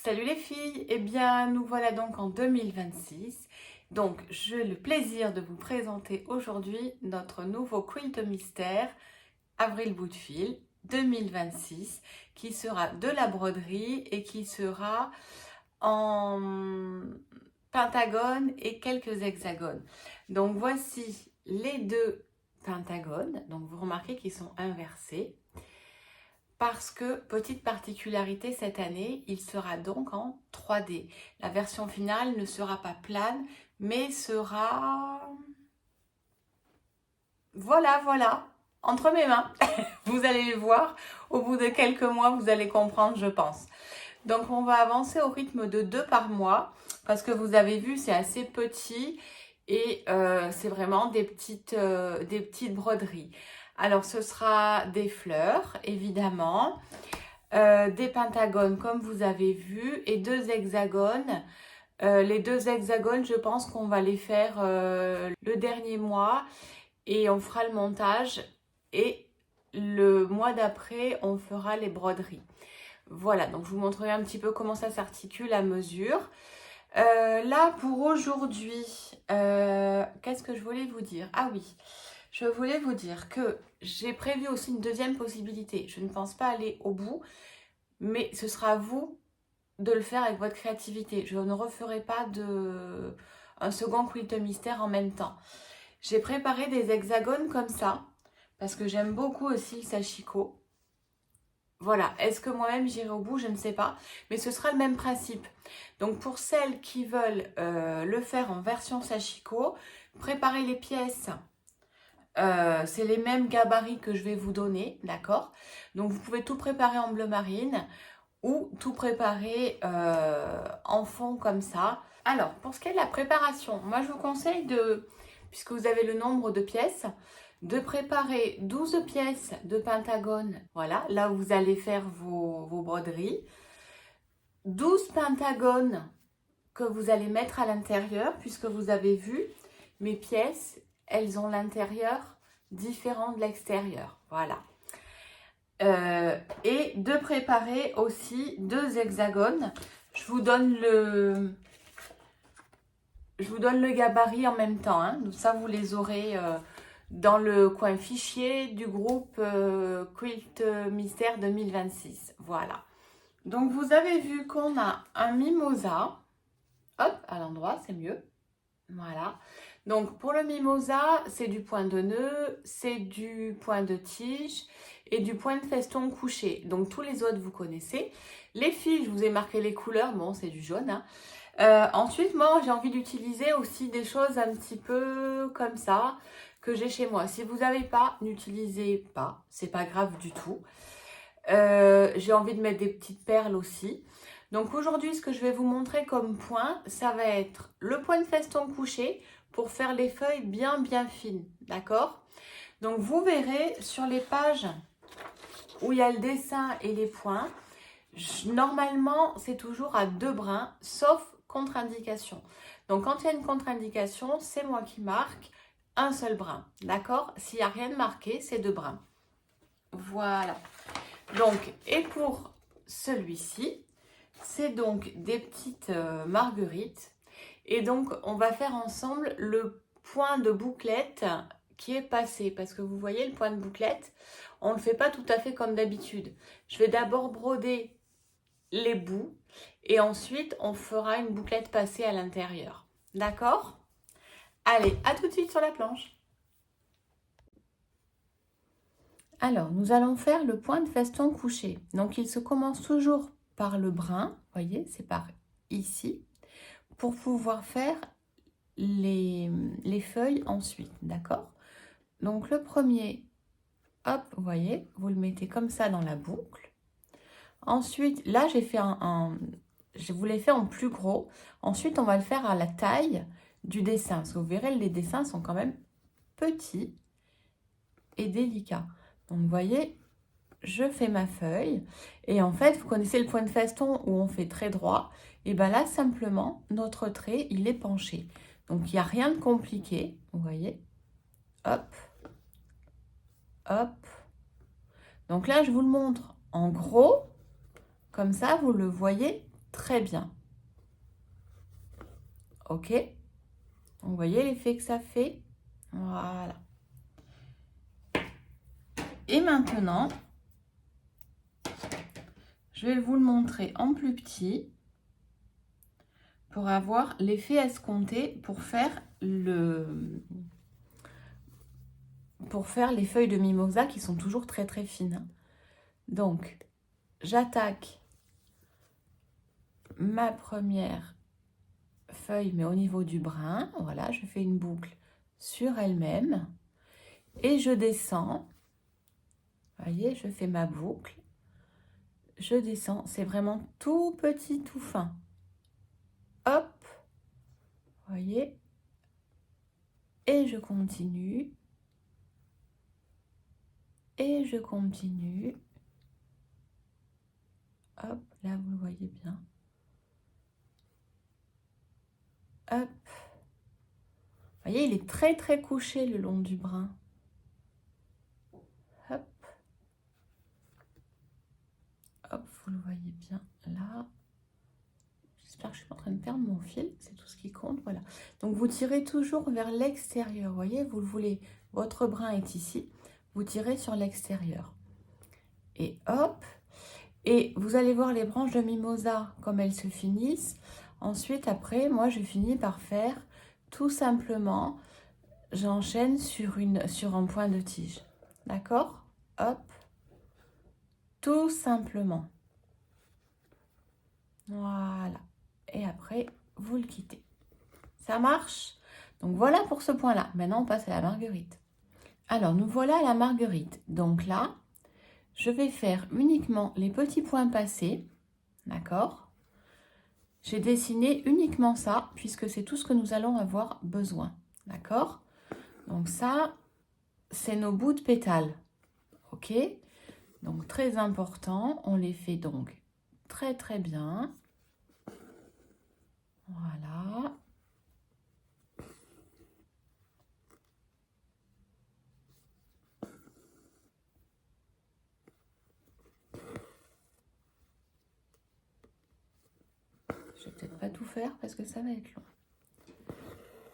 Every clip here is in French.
Salut les filles, eh bien nous voilà donc en 2026. Donc j'ai le plaisir de vous présenter aujourd'hui notre nouveau quilt mystère Avril bout de fil 2026 qui sera de la broderie et qui sera en pentagone et quelques hexagones. Donc voici les deux pentagones, donc vous remarquez qu'ils sont inversés. Parce que, petite particularité cette année, il sera donc en 3D. La version finale ne sera pas plane, mais sera... Voilà, entre mes mains. Vous allez le voir, au bout de quelques mois, vous allez comprendre, je pense. Donc, on va avancer au rythme de 2 par mois, parce que vous avez vu, c'est assez petit et c'est vraiment des petites broderies. Alors, ce sera des fleurs, évidemment. Des pentagones comme vous avez vu et deux hexagones. Les deux hexagones, je pense qu'on va les faire le dernier mois et on fera le montage et le mois d'après, on fera les broderies. Voilà, donc je vous montrerai un petit peu comment ça s'articule à mesure. Là, pour aujourd'hui, qu'est-ce que je voulais vous dire? Ah oui, je voulais vous dire que j'ai prévu aussi une deuxième possibilité. Je ne pense pas aller au bout, mais ce sera à vous de le faire avec votre créativité. Je ne referai pas un second quilt mystère en même temps. J'ai préparé des hexagones comme ça, parce que j'aime beaucoup aussi le sashiko. Voilà, est-ce que moi-même j'irai au bout? Je ne sais pas, mais ce sera le même principe. Donc pour celles qui veulent le faire en version sashiko, préparez les pièces. C'est les mêmes gabarits que je vais vous donner, d'accord? Donc vous pouvez tout préparer en bleu marine ou tout préparer en fond comme ça. Alors, pour ce qui est de la préparation, moi je vous conseille puisque vous avez le nombre de pièces, de préparer 12 pièces de pentagone, voilà, là où vous allez faire vos broderies. 12 pentagones que vous allez mettre à l'intérieur, puisque vous avez vu, mes pièces, elles ont l'intérieur différent de l'extérieur, voilà. Et de préparer aussi deux hexagones. Je vous donne le gabarit en même temps, hein. Donc ça, vous les aurez dans le coin fichier du groupe Quilt Mystère 2026. Voilà. Donc, vous avez vu qu'on a un mimosa. Hop, à l'endroit, c'est mieux. Voilà. Donc, pour le mimosa, c'est du point de nœud, c'est du point de tige et du point de feston couché. Donc, tous les autres, vous connaissez. Les filles, je vous ai marqué les couleurs. Bon, c'est du jaune, hein. Ensuite, moi, j'ai envie d'utiliser aussi des choses un petit peu comme ça que j'ai chez moi. Si vous n'avez pas, n'utilisez pas. C'est pas grave du tout. J'ai envie de mettre des petites perles aussi. Donc aujourd'hui, ce que je vais vous montrer comme point, ça va être le point de feston couché pour faire les feuilles bien fines, d'accord? Donc vous verrez sur les pages où il y a le dessin et les points, normalement c'est toujours à 2 brins, sauf contre-indication. Donc quand il y a une contre-indication, c'est moi qui marque un seul brin, d'accord? S'il n'y a rien de marqué, c'est 2 brins. Voilà. Donc, et pour celui-ci, c'est donc des petites marguerites. Et donc, on va faire ensemble le point de bouclette qui est passé. Parce que vous voyez, le point de bouclette, on ne le fait pas tout à fait comme d'habitude. Je vais d'abord broder les bouts et ensuite, on fera une bouclette passée à l'intérieur. D'accord? Allez, à tout de suite sur la planche. Alors, nous allons faire le point de feston couché. Donc, il se commence toujours par le brin, voyez, c'est par ici, pour pouvoir faire les feuilles ensuite, d'accord? Donc, le premier, hop, vous voyez, vous le mettez comme ça dans la boucle. Ensuite, là, j'ai fait je vous l'ai fait en plus gros. Ensuite, on va le faire à la taille du dessin. Parce que vous verrez, les dessins sont quand même petits et délicats. Donc, vous voyez, je fais ma feuille et en fait, vous connaissez le point de feston où on fait très droit. Et bien là, simplement, notre trait, il est penché. Donc, il n'y a rien de compliqué. Vous voyez, hop, hop. Donc là, je vous le montre en gros. Comme ça, vous le voyez très bien. Ok? Vous voyez l'effet que ça fait? Voilà. Et maintenant, je vais vous le montrer en plus petit pour avoir l'effet escompté pour faire les feuilles de mimosa qui sont toujours très très fines. Donc, j'attaque ma première feuille, mais au niveau du brin. Voilà, je fais une boucle sur elle-même et je descends. Vous voyez, je fais ma boucle. Je descends. C'est vraiment tout petit, tout fin. Hop. Vous voyez. Et je continue. Et je continue. Hop, là vous le voyez bien. Hop. Vous voyez, il est très très couché le long du brin. Hop. Hop, vous le voyez bien là. J'espère que je suis en train de perdre mon fil, c'est tout ce qui compte, voilà. Donc vous tirez toujours vers l'extérieur, vous voyez, vous le voulez, votre brin est ici, vous tirez sur l'extérieur. Et hop, et vous allez voir les branches de mimosa, comme elles se finissent. Ensuite, après, moi je finis par faire tout simplement, j'enchaîne sur un point de tige, d'accord? Hop, tout simplement. Voilà. Et après, vous le quittez. Ça marche? Donc voilà pour ce point-là. Maintenant, on passe à la marguerite. Alors, nous voilà à la marguerite. Donc là, je vais faire uniquement les petits points passés. D'accord? J'ai dessiné uniquement ça, puisque c'est tout ce que nous allons avoir besoin. D'accord? Donc ça, c'est nos bouts de pétales. Ok? Donc très important, on les fait donc très très bien. Voilà. Je vais peut-être pas tout faire parce que ça va être long.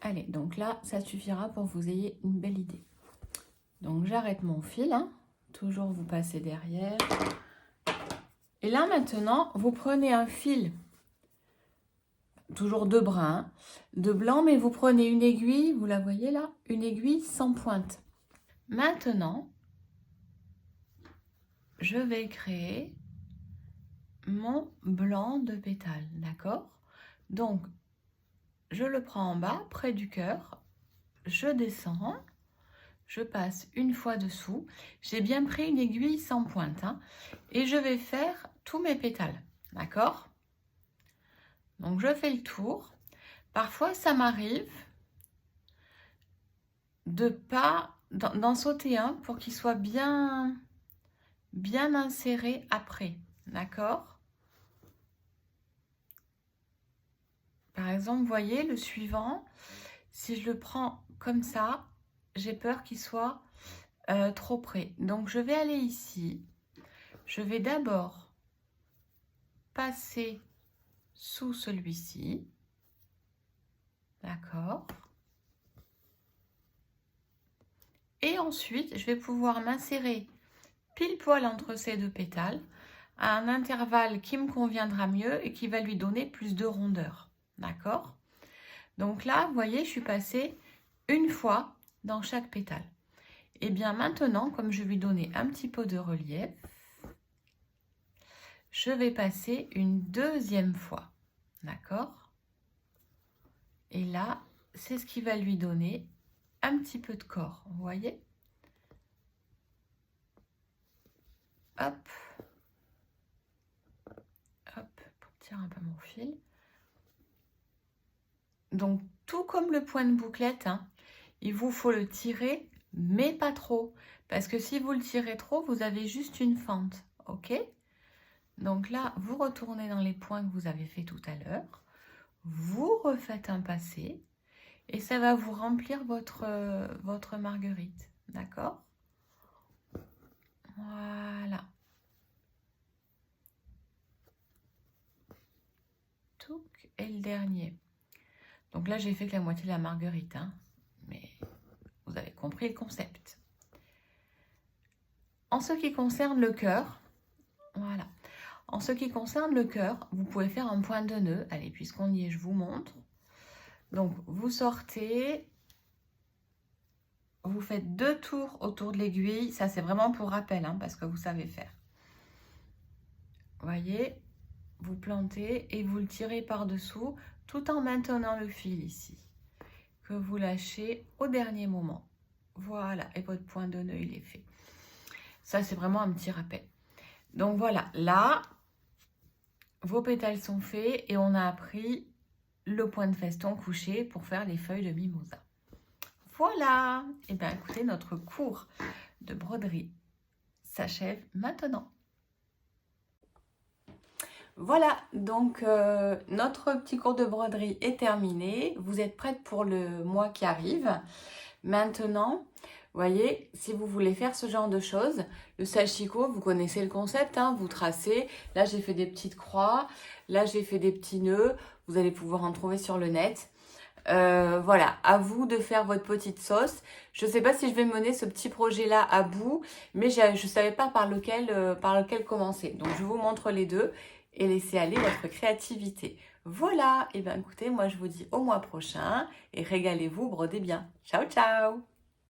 Allez, donc là, ça suffira pour que vous ayez une belle idée. Donc j'arrête mon fil, hein. Toujours vous passez derrière. Et là maintenant, vous prenez un fil, toujours de brun, de blanc, mais vous prenez une aiguille, vous la voyez là, une aiguille sans pointe. Maintenant, je vais créer mon blanc de pétale, d'accord? Donc, je le prends en bas, près du cœur, je descends, je passe une fois dessous, j'ai bien pris une aiguille sans pointe, hein, et je vais faire tous mes pétales, d'accord? Donc, je fais le tour. Parfois, ça m'arrive de pas d'en sauter un pour qu'il soit bien inséré après, d'accord? Par exemple, vous voyez, le suivant, si je le prends comme ça, j'ai peur qu'il soit trop près. Donc, je vais aller ici. Je vais d'abord passer sous celui-ci. D'accord? Et ensuite, je vais pouvoir m'insérer pile poil entre ces deux pétales à un intervalle qui me conviendra mieux et qui va lui donner plus de rondeur. D'accord? Donc là, vous voyez, je suis passée une fois dans chaque pétale. Et bien maintenant, comme je vais lui donner un petit peu de relief, je vais passer une deuxième fois. D'accord? Et là, c'est ce qui va lui donner un petit peu de corps. Vous voyez? Hop. Hop, pour tirer un peu mon fil. Donc, tout comme le point de bouclette, hein, il vous faut le tirer, mais pas trop. Parce que si vous le tirez trop, vous avez juste une fente. Ok? Donc là, vous retournez dans les points que vous avez fait tout à l'heure. Vous refaites un passé. Et ça va vous remplir votre marguerite. D'accord? Voilà. touc, et le dernier. Donc là, j'ai fait que la moitié de la marguerite, hein, mais vous avez compris le concept. En ce qui concerne le cœur, voilà. En ce qui concerne le cœur, vous pouvez faire un point de nœud. Allez, puisqu'on y est, je vous montre. Donc, vous sortez, vous faites 2 tours autour de l'aiguille. Ça, c'est vraiment pour rappel, hein, parce que vous savez faire. Vous voyez, vous plantez et vous le tirez par-dessous, tout en maintenant le fil ici, que vous lâchez au dernier moment. Voilà, et votre point de nœud, il est fait. Ça, c'est vraiment un petit rappel. Donc voilà, là, vos pétales sont faits et on a appris le point de feston couché pour faire les feuilles de mimosa. Voilà, et bien écoutez, notre cours de broderie s'achève maintenant. Voilà, donc notre petit cours de broderie est terminé. Vous êtes prête pour le mois qui arrive. Maintenant, vous voyez, si vous voulez faire ce genre de choses, le sashiko, vous connaissez le concept, hein, vous tracez. Là, j'ai fait des petites croix. Là, j'ai fait des petits nœuds. Vous allez pouvoir en trouver sur le net. Voilà, à vous de faire votre petite sauce. Je ne sais pas si je vais mener ce petit projet-là à bout, mais je ne savais pas par lequel commencer. Donc, je vous montre les deux et laissez aller votre créativité. Voilà, et bien écoutez, moi je vous dis au mois prochain et régalez-vous, brodez bien. Ciao, ciao!